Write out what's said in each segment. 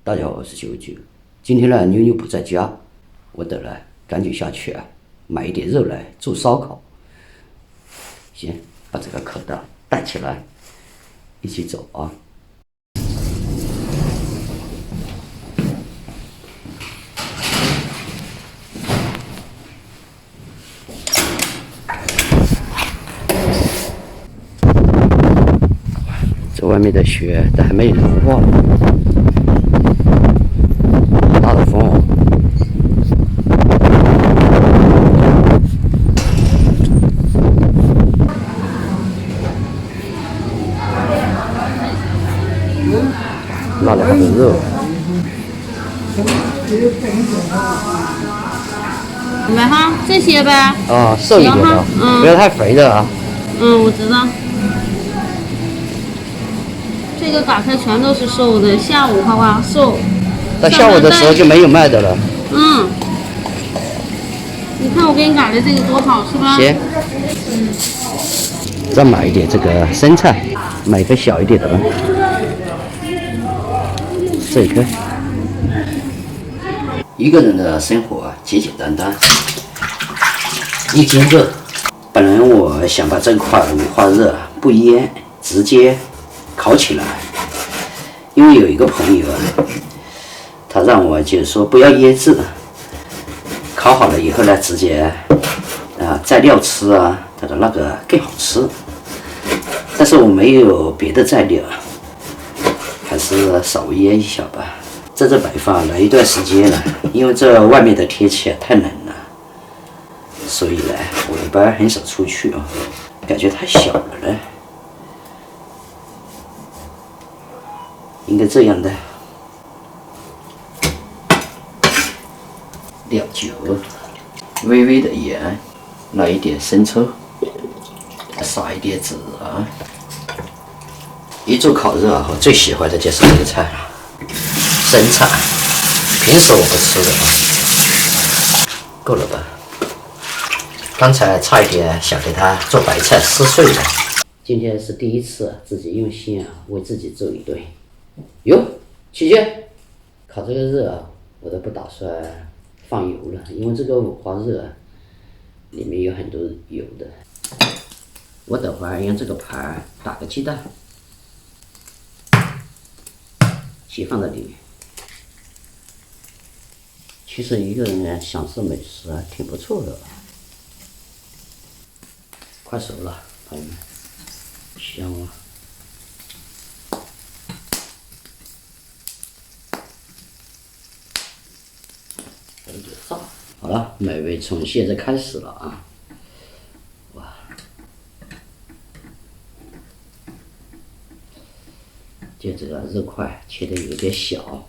大家好，我是九九。今天呢，妞妞不在家，我得了，赶紧下去买一点肉来做烧烤。先把这个口袋带起来，一起走啊！这外面的雪都还没融化，好大的风哦！拿了好多肉。买哈这些呗。啊，瘦一点的，不要太肥的啊。我知道。这个打开全都是瘦的，下午夸瘦。到下午的时候就没有卖的了。你看我给你打的这个多好，是吧？行。再买一点这个生菜，买个小一点的。这一颗。一个人的生活简简单单，一斤肉。本来我想把这块五花肉不腌，直接烤起来，因为有一个朋友他让我就是说不要腌制，烤好了以后呢，直接蘸料吃它的那个更好吃。但是我没有别的蘸料，还是稍微腌一下吧。在这摆放了一段时间了，因为这外面的天气太冷了，所以呢，我一般很少出去感觉太小了呢。应该这样的，料酒，微微的盐，来一点生抽，撒一点籽一做烤肉我最喜欢的就是这个菜了，生菜，平时我不吃的够了吧？刚才差一点想给他做白菜撕碎了。今天是第一次自己用心为自己做一顿。哟，琪琪，烤这个肉我都不打算放油了，因为这个五花肉里面有很多油的。我等会儿用这个盘打个鸡蛋，先放在里面。其实一个人享受美食挺不错的。快熟了，朋友们，香啊！好了，美味从现在开始了哇！就这个肉块切的有点小，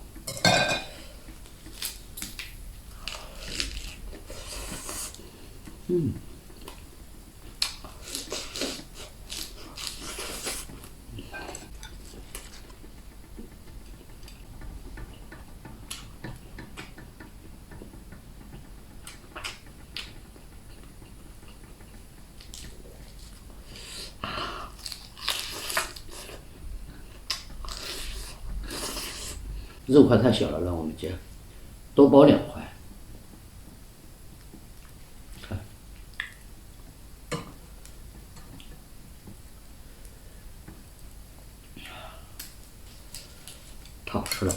肉块太小了，让我们就多包2块。看，太好吃了。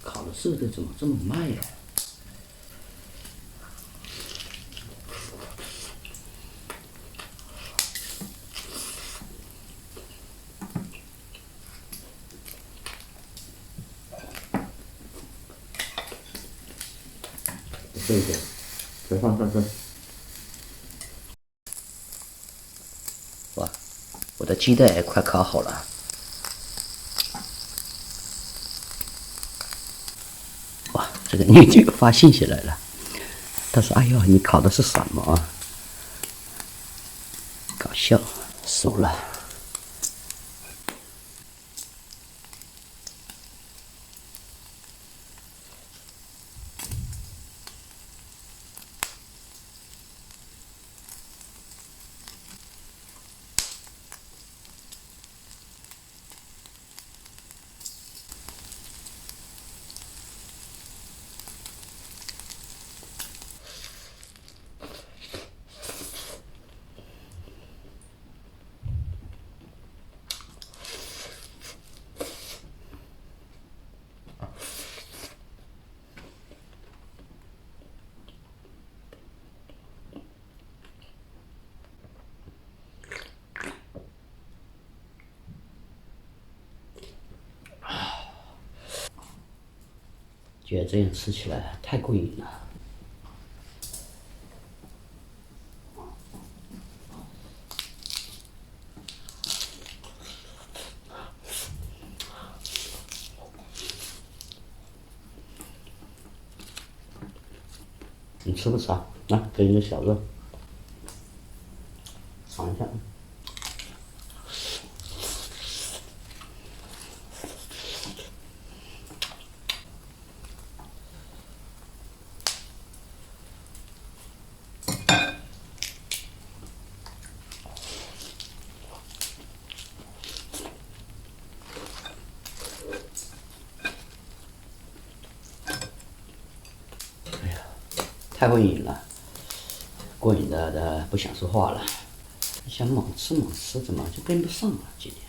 烤的速度怎么这么慢呀？这个，再放上这。哇，我的鸡蛋也快烤好了。哇，这个妞妞发信息来了。他说：“哎呦，你烤的是什么啊？”搞笑，熟了。觉得这样吃起来太过瘾了。你吃不吃啊？来，给你个小肉，尝一下。太过瘾了，过瘾的不想说话了。想猛吃，怎么就跟不上了？今天。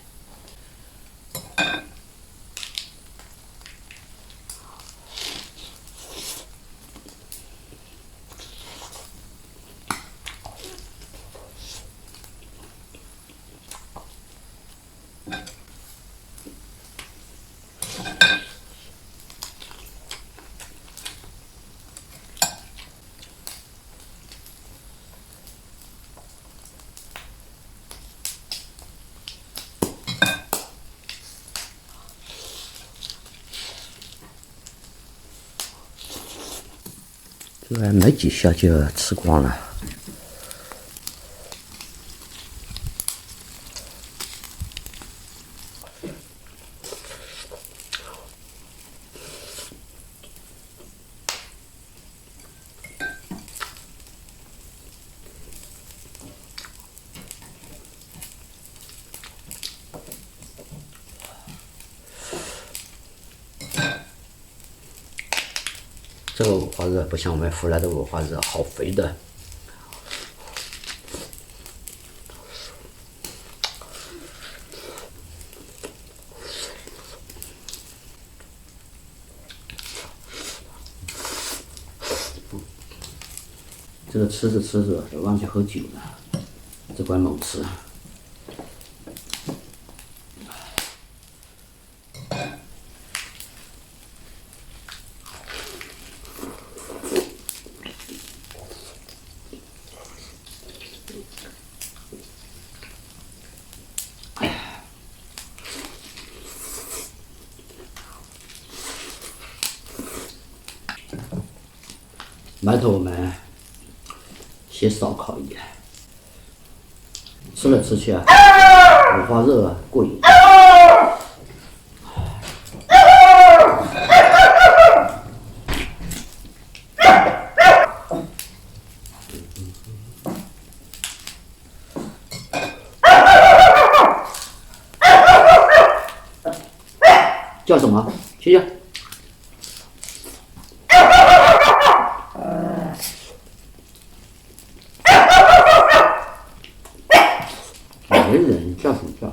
这个没几下就吃光了。这个五花肉不像我们湖南的五花肉，好肥的。这个吃着吃着就忘记喝酒了，这管猛吃。馒头我们先少烤一点，吃来吃去啊，五花肉啊过瘾。叫什么？去叫。没人叫什么叫？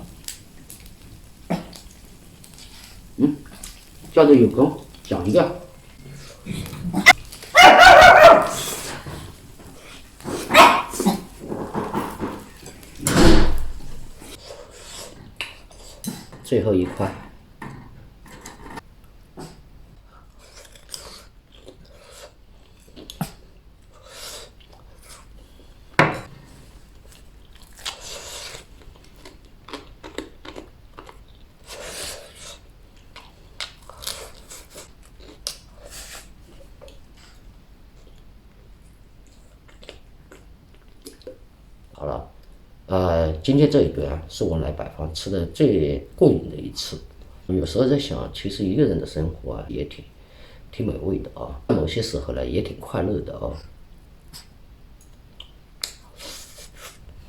叫的有功，讲一个。最后一块。好了。今天这一顿啊，是我来北方吃的最过瘾的一次。有时候在想，其实一个人的生活啊，也挺美味的啊，某些时候呢，也挺快乐的啊。